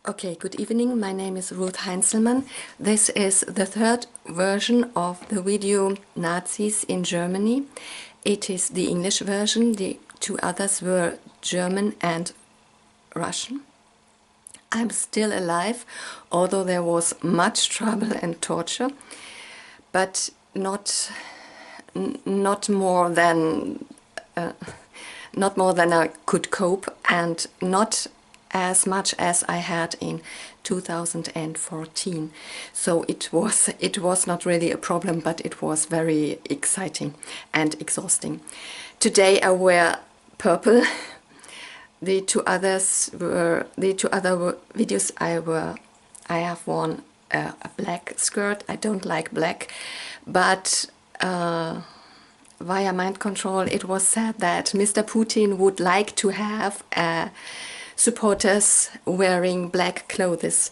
Okay, good evening. My name is Ruth Heinzelmann. This is the third version of the video Nazis in Germany. It is the English version. The two others were German and Russian. I'm still alive, although there was much trouble and torture, but not more than I could cope, and not as much as I had in 2014. So it was not really a problem, but it was very exciting and exhausting. Today I wear purple. The two other videos I have worn a black skirt. I don't like black, but via mind control it was said that Mr. Putin would like to have supporters wearing black clothes.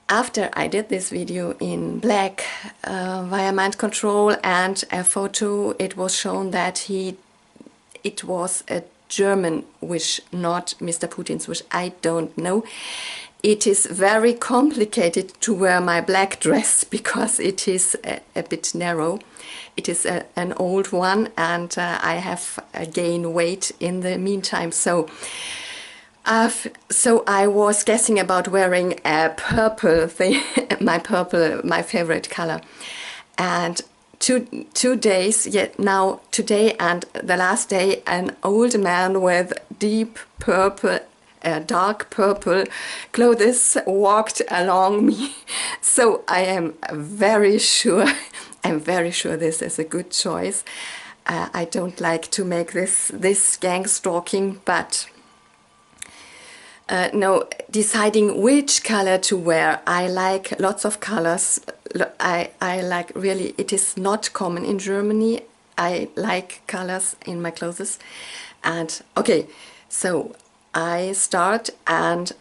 After I did this video in black via mind control and a photo, it was shown that it was a German wish, not Mr. Putin's wish. I don't know. It is very complicated to wear my black dress because it is a bit narrow. It is an old one, and I have gained weight in the meantime. So I was guessing about wearing a purple thing, my favorite color. And two days, yet now today and the last day, an old man with deep purple, dark purple clothes walked along me. So I am very sure, this is a good choice. I don't like to make this gang stalking, but no, deciding which color to wear. I like lots of colors. I like, really, it is not common in Germany. I like colors in my clothes. And okay, so I start, and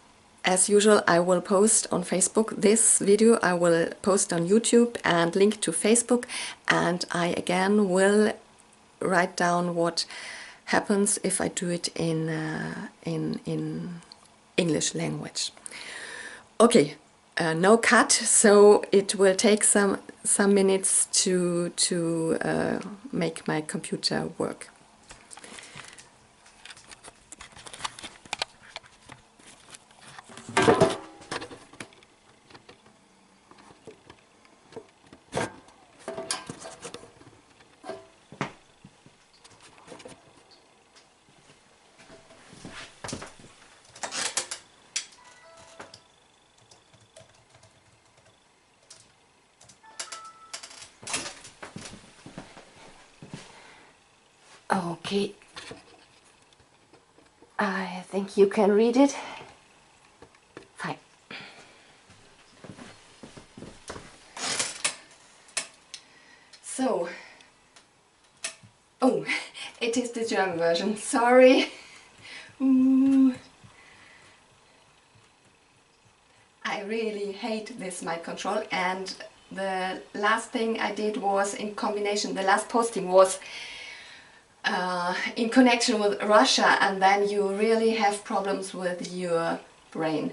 as usual I will post on Facebook this video. I will post on YouTube and link to Facebook, and I again will write down what happens if I do it in English language. Okay, no cut, so it will take some minutes to make my computer work. Okay, I think you can read it. Fine. So, oh, it is the German version, sorry. Ooh. I really hate this mind control, and the last thing I did was in combination, the last posting was in connection with Russia, and then you really have problems with your brain.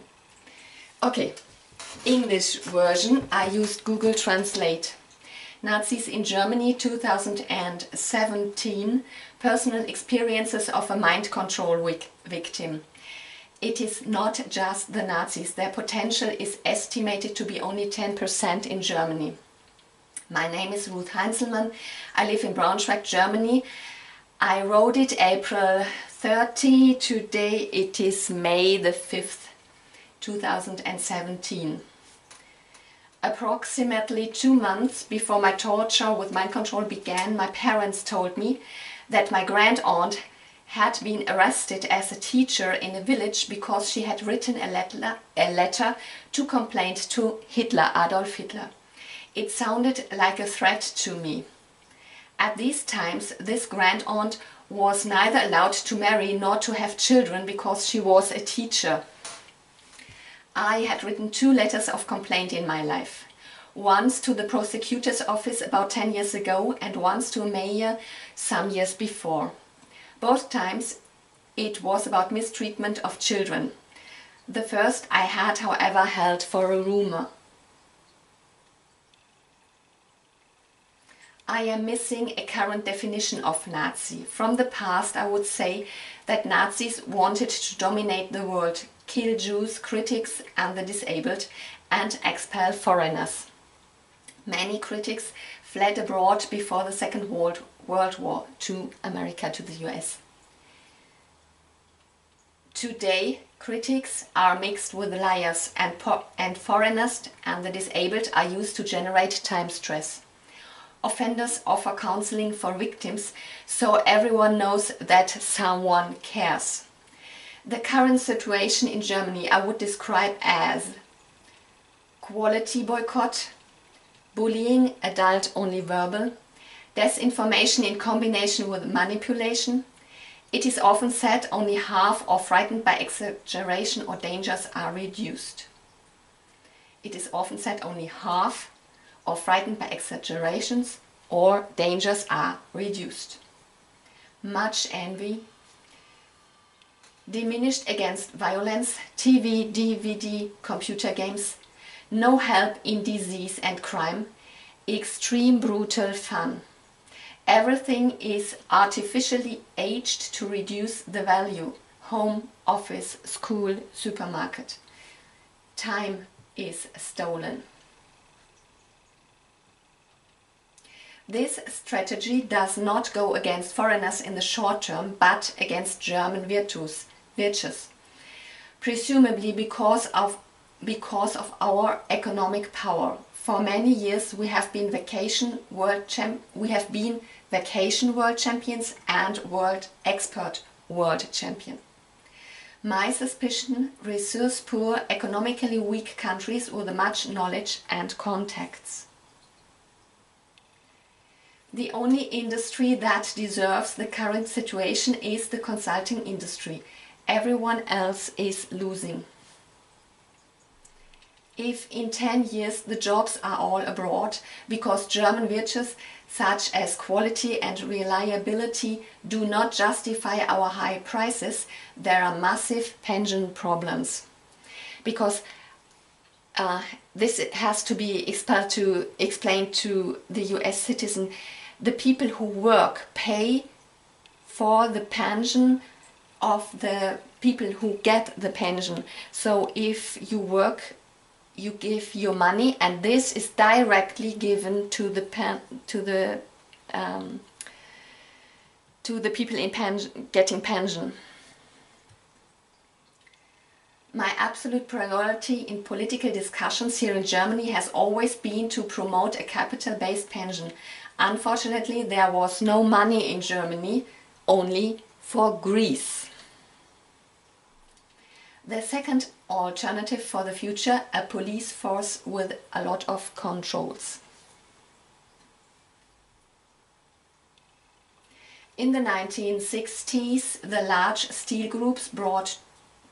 Okay, English version, I used Google Translate. Nazis in Germany 2017, personal experiences of a mind control victim. It is not just the Nazis, their potential is estimated to be only 10% in Germany. My name is Ruth Heinzelmann, I live in Braunschweig, Germany. I wrote it April 30, today it is May the 5th, 2017. Approximately 2 months before my torture with mind control began, my parents told me that my grandaunt had been arrested as a teacher in a village because she had written a letter to complain to Hitler, Adolf Hitler. It sounded like a threat to me. At these times, this grandaunt was neither allowed to marry nor to have children because she was a teacher. I had written 2 letters of complaint in my life. Once to the prosecutor's office about 10 years ago, and once to a mayor some years before. Both times it was about mistreatment of children. The first I had, however, held for a rumor. I am missing a current definition of Nazi. From the past, I would say that Nazis wanted to dominate the world, kill Jews, critics and the disabled, and expel foreigners. Many critics fled abroad before the Second World War to America, to the US. Today, critics are mixed with liars, and foreigners and the disabled are used to generate time stress. Offenders offer counseling for victims, so everyone knows that someone cares. The current situation in Germany I would describe as quality boycott, bullying, adult only verbal, disinformation in combination with manipulation. It is often said only half or frightened by exaggeration or dangers are reduced. It is often said only half or frightened by exaggerations or dangers are reduced. Much envy, diminished against violence, TV, DVD, computer games, no help in disease and crime, extreme brutal fun. Everything is artificially aged to reduce the value. Home, office, school, supermarket. Time is stolen. This strategy does not go against foreigners in the short term, but against German virtues, presumably because of our economic power. For many years we have been vacation world champions and world export world champion. My suspicion, resource poor, economically weak countries with much knowledge and contacts. The only industry that deserves the current situation is the consulting industry. Everyone else is losing. If in 10 years the jobs are all abroad because German virtues such as quality and reliability do not justify our high prices, there are massive pension problems. Because this has to be explained to the US citizen. The people who work pay for the pension of the people who get the pension. So if you work, you give your money, and this is directly given to the people in getting pension. My absolute priority in political discussions here in Germany has always been to promote a capital-based pension. Unfortunately, there was no money in Germany, only for Greece. The second alternative for the future, a police force with a lot of controls. In the 1960s, the large steel groups brought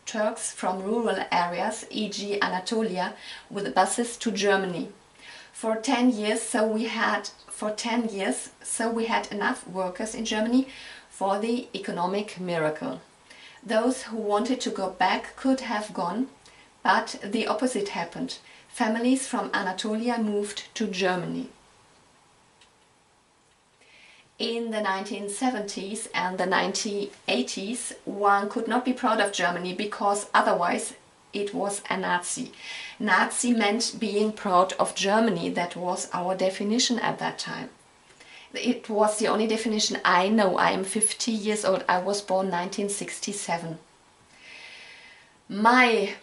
Turks from rural areas, e.g. Anatolia, with buses to Germany. For 10 years, we had enough workers in Germany for the economic miracle. Those who wanted to go back could have gone, but the opposite happened. Families from Anatolia moved to Germany. In the 1970s and the 1980s, one could not be proud of Germany because otherwise it was a Nazi. Nazi meant being proud of Germany. That was our definition at that time. It was the only definition I know. I am 50 years old. I was born 1967. My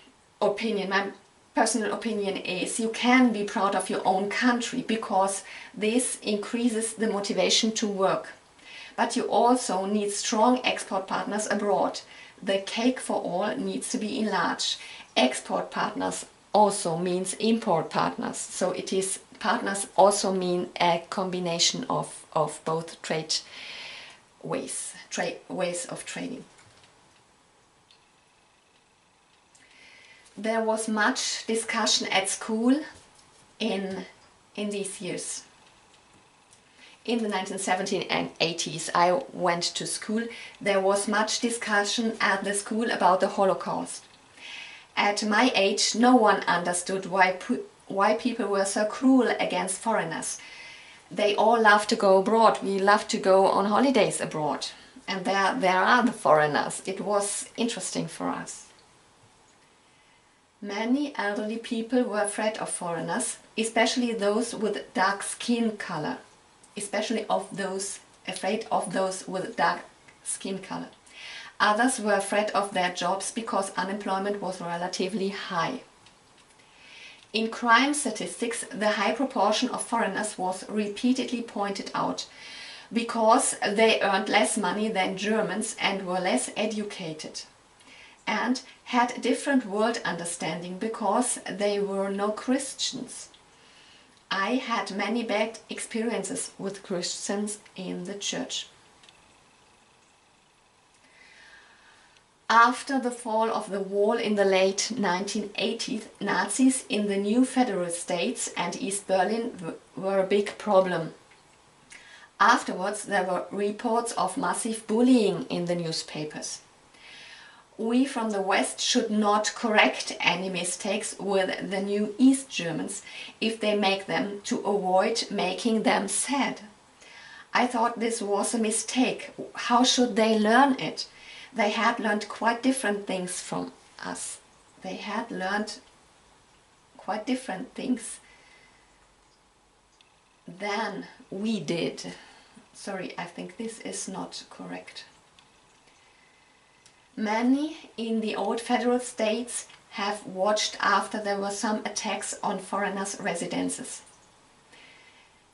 opinion, my personal opinion is you can be proud of your own country because this increases the motivation to work. But you also need strong export partners abroad. The cake for all needs to be enlarged. Export partners also means import partners. So it is partners also mean a combination of both ways of trading. There was much discussion at school in these years. In the 1970s and 80s I went to school. There was much discussion at the school about the Holocaust. At my age, no one understood why people were so cruel against foreigners. They all love to go abroad. We love to go on holidays abroad. And there are the foreigners. It was interesting for us. Many elderly people were afraid of foreigners, especially those with dark skin color. Especially afraid of those with dark skin color. Others were afraid of their jobs because unemployment was relatively high. In crime statistics, the high proportion of foreigners was repeatedly pointed out because they earned less money than Germans and were less educated and had a different world understanding because they were no Christians. I had many bad experiences with Christians in the church. After the fall of the wall in the late 1980s, Nazis in the new federal states and East Berlin were a big problem. Afterwards, there were reports of massive bullying in the newspapers. We from the West should not correct any mistakes with the new East Germans if they make them, to avoid making them sad. I thought this was a mistake. How should they learn it? They had learned quite different things from us. They had learned quite different things than we did. Sorry, I think this is not correct. Many in the old federal states have watched after there were some attacks on foreigners' residences.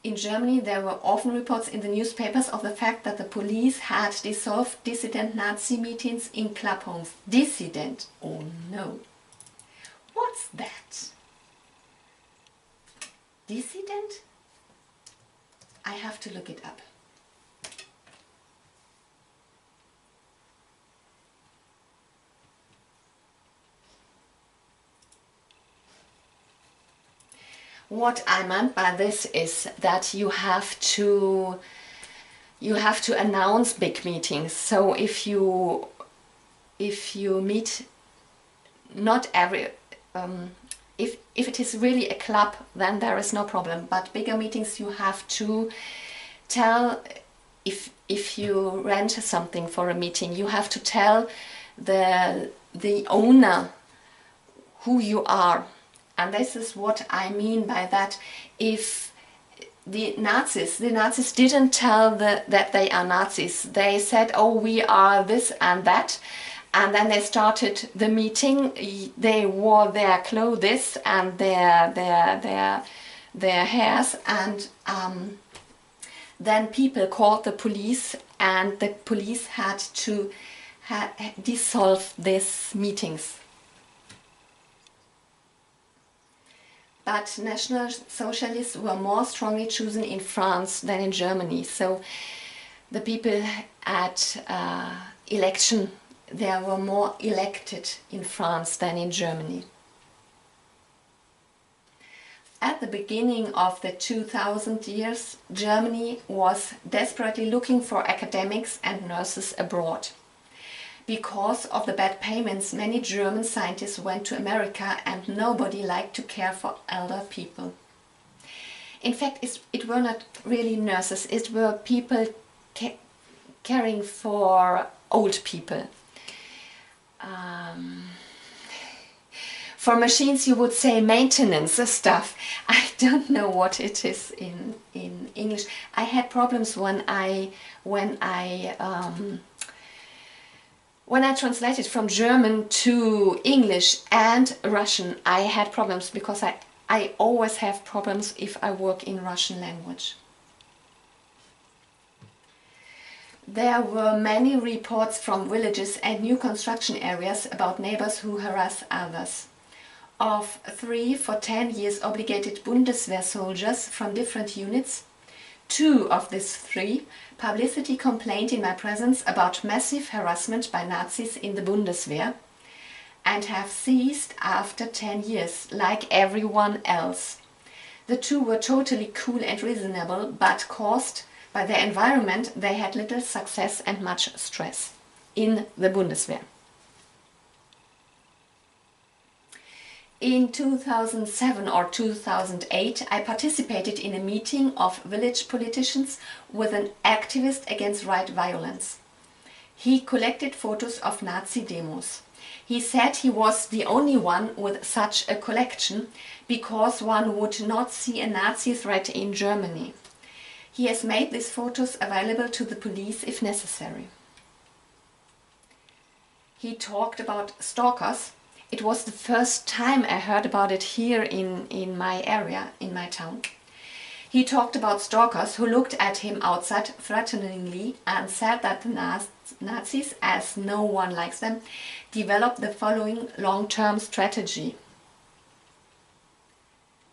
In Germany, there were often reports in the newspapers of the fact that the police had dissolved dissident Nazi meetings in club homes. Dissident? Oh no! What's that? Dissident? I have to look it up. What I meant by this is that you have to announce big meetings. So if you meet not every if it is really a club, then there is no problem. But bigger meetings, you have to tell, if you rent something for a meeting, you have to tell the owner who you are. And this is what I mean by that. If the Nazis didn't tell that they are Nazis. They said, oh, we are this and that. And then they started the meeting. They wore their clothes and their hairs, and then people called the police, and the police had to dissolve these meetings. But National Socialists were more strongly chosen in France than in Germany. So the people at election, there were more elected in France than in Germany. At the beginning of the 2000 years, Germany was desperately looking for academics and nurses abroad. Because of the bad payments, many German scientists went to America, and nobody liked to care for elder people. In fact, it were not really nurses, it were people caring for old people. For machines you would say maintenance stuff. I don't know what it is in English. I had problems when I translated from German to English and Russian. I had problems because I always have problems if I work in Russian language. There were many reports from villages and new construction areas about neighbors who harass others. Of 3 for 10 years obligated Bundeswehr soldiers from different units, 2 of these 3 publicity complained in my presence about massive harassment by Nazis in the Bundeswehr, and have ceased after 10 years, like everyone else. The 2 were totally cool and reasonable, but caused by their environment they had little success and much stress in the Bundeswehr. In 2007 or 2008, I participated in a meeting of village politicians with an activist against right violence. He collected photos of Nazi demos. He said he was the only one with such a collection because one would not see a Nazi threat in Germany. He has made these photos available to the police if necessary. He talked about stalkers. It was the first time I heard about it here in my area, in my town. He talked about stalkers who looked at him outside threateningly and said that the Nazis, as no one likes them, developed the following long-term strategy.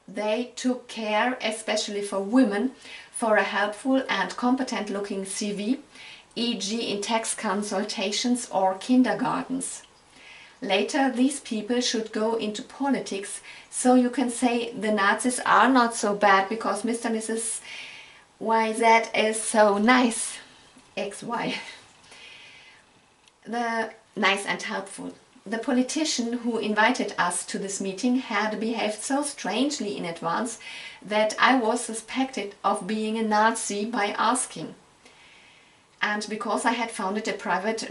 They took care, especially for women, for a helpful and competent-looking CV, e.g. in tax consultations or kindergartens. Later, these people should go into politics, so you can say the Nazis are not so bad because Mr. and Mrs. YZ is so nice. XY. The nice and helpful. The politician who invited us to this meeting had behaved so strangely in advance that I was suspected of being a Nazi by asking. And because I had founded a private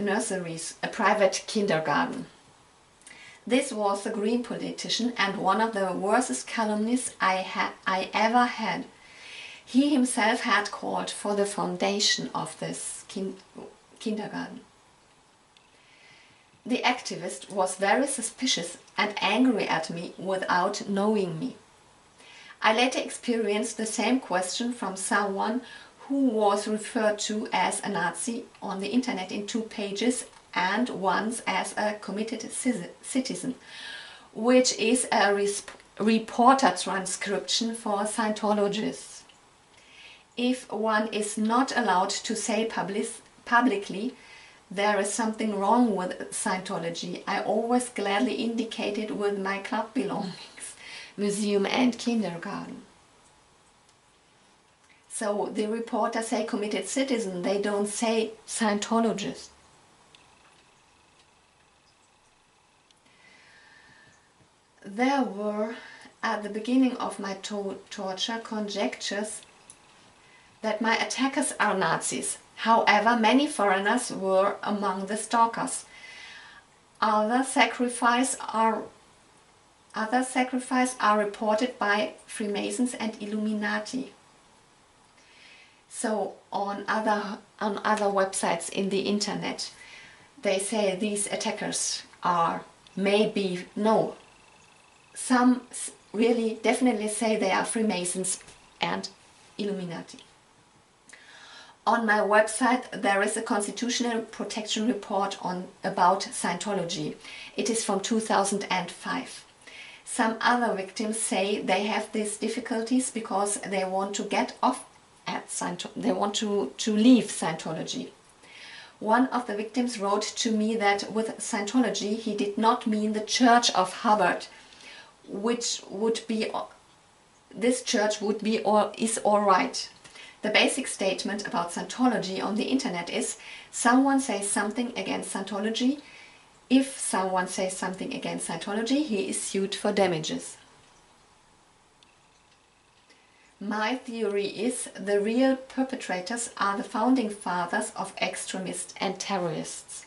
kindergarten. This was a Green politician and one of the worst calumnies I ever had. He himself had called for the foundation of this kindergarten. The activist was very suspicious and angry at me without knowing me. I later experienced the same question from someone who was referred to as a Nazi on the internet in 2 pages and once as a committed citizen, which is a reporter transcription for Scientologists. If one is not allowed to say publicly there is something wrong with Scientology, I always gladly indicate it with my club belongings, museum and kindergarten. So the reporters say committed citizen, they don't say Scientologist. There were, at the beginning of my torture, conjectures that my attackers are Nazis. However, many foreigners were among the stalkers. Other sacrifices are reported by Freemasons and Illuminati. So on other websites in the internet, they say these attackers are some really definitely say they are Freemasons and Illuminati. On my website there is a constitutional protection report about Scientology. It is from 2005. Some other victims say they have these difficulties because they want to get off at Scientology. They want to leave Scientology. One of the victims wrote to me that with Scientology he did not mean the Church of Hubbard, which would be, this church would be or is all right. The basic statement about Scientology on the internet is someone says something against Scientology. If someone says something against Scientology, he is sued for damages. My theory is the real perpetrators are the founding fathers of extremists and terrorists.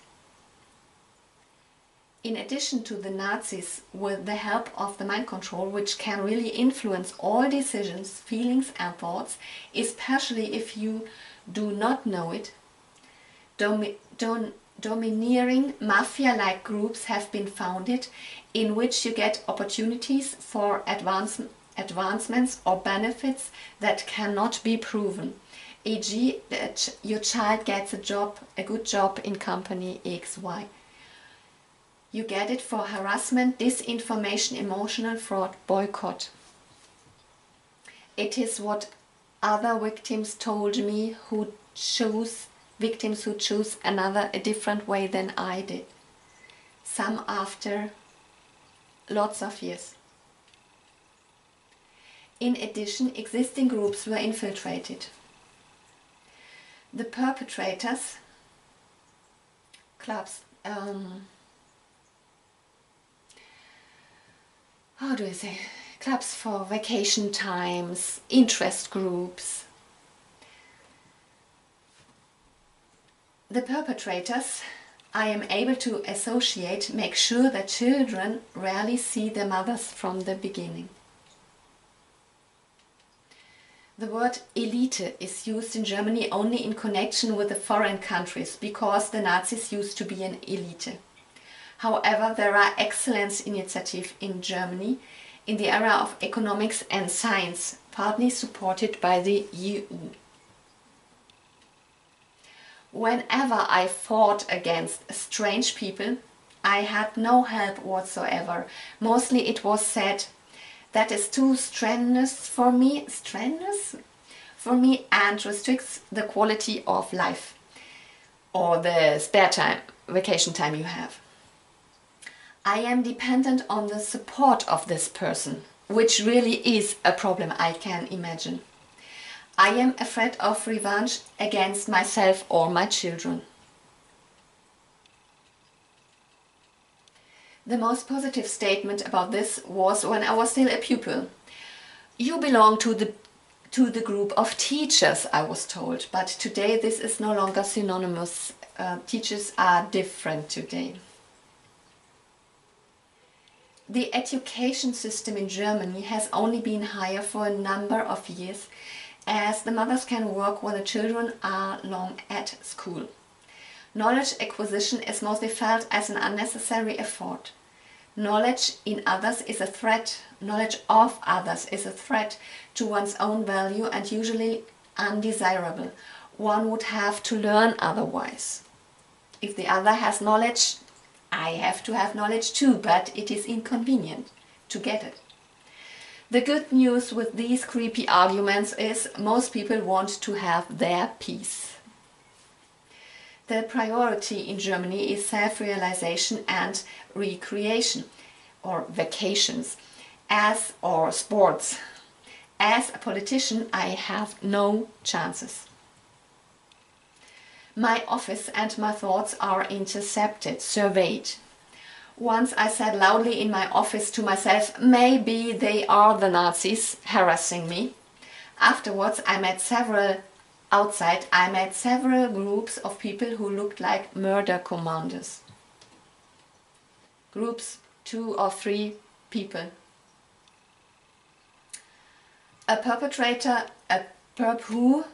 In addition to the Nazis, with the help of the mind control, which can really influence all decisions, feelings and thoughts, especially if you do not know it, domineering mafia-like groups have been founded in which you get opportunities for advancements or benefits that cannot be proven. E.g., that your child gets a good job in company XY. You get it for harassment, disinformation, emotional fraud, boycott. It is what other victims told me victims who choose a different way than I did. Some after lots of years. In addition, existing groups were infiltrated. The perpetrators, clubs, how do I say, clubs for vacation times, interest groups. The perpetrators I am able to associate make sure that children rarely see their mothers from the beginning. The word elite is used in Germany only in connection with the foreign countries because the Nazis used to be an elite. However, there are excellent initiatives in Germany in the area of economics and science, partly supported by the EU. Whenever I fought against strange people, I had no help whatsoever. Mostly it was said, that is too strenuous for me, and restricts the quality of life or the spare time, vacation time you have. I am dependent on the support of this person, which really is a problem, I can imagine. I am afraid of revenge against myself or my children. The most positive statement about this was when I was still a pupil. You belong to the group of teachers, I was told, but today this is no longer synonymous. Teachers are different today. The education system in Germany has only been higher for a number of years, as the mothers can work when the children are long at school. Knowledge acquisition is mostly felt as an unnecessary effort. Knowledge in others is a threat. Knowledge of others is a threat to one's own value and usually undesirable. One would have to learn otherwise. If the other has knowledge, I have to have knowledge too, but it is inconvenient to get it. The good news with these creepy arguments is most people want to have their peace. The priority in Germany is self-realization and recreation, or vacations, or sports. As a politician, I have no chances. My office and my thoughts are intercepted, surveyed. Once I said loudly in my office to myself, maybe they are the Nazis harassing me. Afterwards, I met several groups of people who looked like murder commanders. Groups, 2 or 3 people. A perpetrator, a perp who,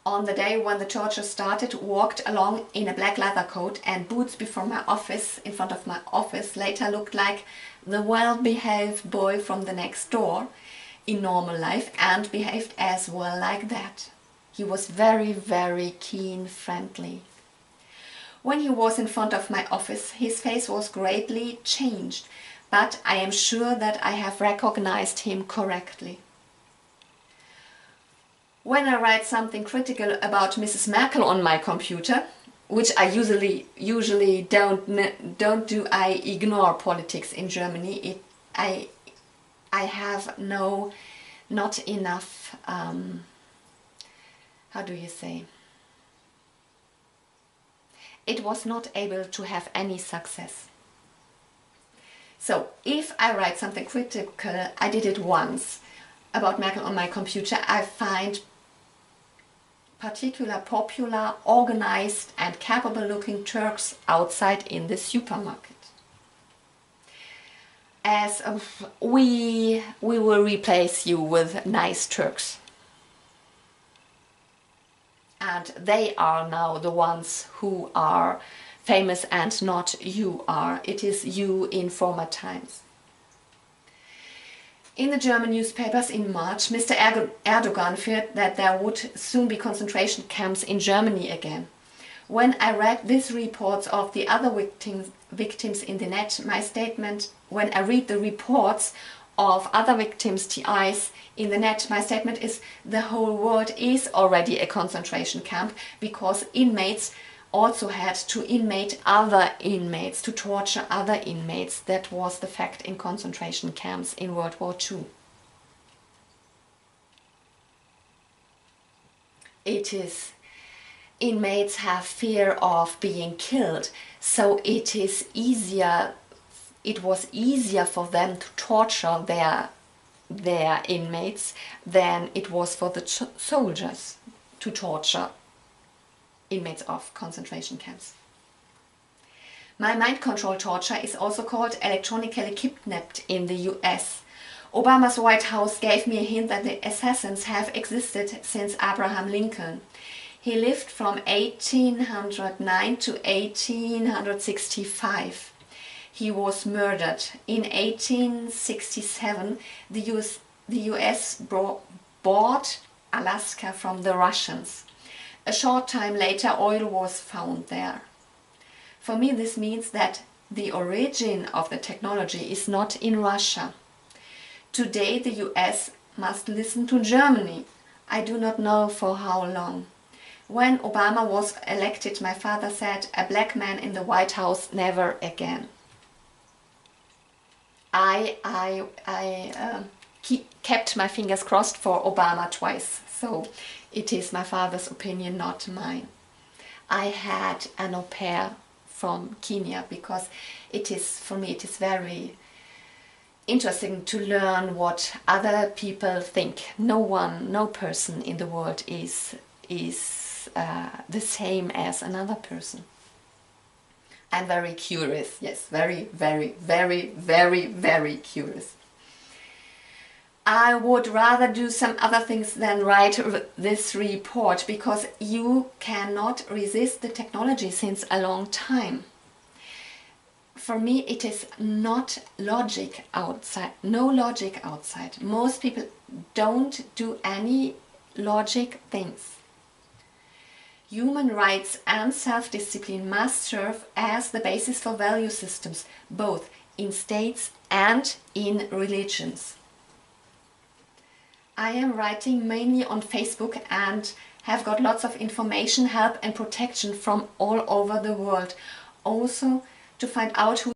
on the day when the torture started, walked along in a black leather coat and boots before my office, in front of my office, later looked like the well-behaved boy from the next door in normal life and behaved as well like that. He was very, very keen, friendly. When he was in front of my office, his face was greatly changed, but I am sure that I have recognized him correctly. When I write something critical about Mrs. Merkel on my computer, which I usually don't do, I ignore politics in Germany. I have not enough. How do you say? It was not able to have any success. So if I write something critical, I did it once about Merkel on my computer, I find particular popular, organized and capable looking Turks outside in the supermarket. As we will replace you with nice Turks. And they are now the ones who are famous and not you are. It is you in former times. In the German newspapers in March, Mr. Erdogan feared that there would soon be concentration camps in Germany again. When I read these reports of the other victims in the net, when I read the reports of other victims' TIs in the net, my statement is the whole world is already a concentration camp because inmates also had to inmate other inmates, to torture other inmates. That was the fact in concentration camps in World War II. Inmates have fear of being killed, so it is easier it was easier for them to torture their inmates than it was for the soldiers to torture inmates of concentration camps. My mind control torture is also called electronically kidnapped in the US. Obama's White House gave me a hint that the assassins have existed since Abraham Lincoln. He lived from 1809 to 1865. He was murdered. In 1867, the US bought Alaska from the Russians. A short time later, oil was found there. For me, this means that the origin of the technology is not in Russia. Today, the US must listen to Germany. I do not know for how long. When Obama was elected, my father said, "A black man in the White House, never again." I kept my fingers crossed for Obama twice, so it is my father's opinion, not mine. I had an au pair from Kenya because for me it is very interesting to learn what other people think. No person in the world is the same as another person. I'm very curious, yes, very, very, very, very, very curious. I would rather do some other things than write this report because you cannot resist the technology since a long time. For me, it is not logic outside, no logic outside. Most people don't do any logic things. Human rights and self-discipline must serve as the basis for value systems, both in states and in religions. I am writing mainly on Facebook and have got lots of information, help and protection from all over the world. Also to find out who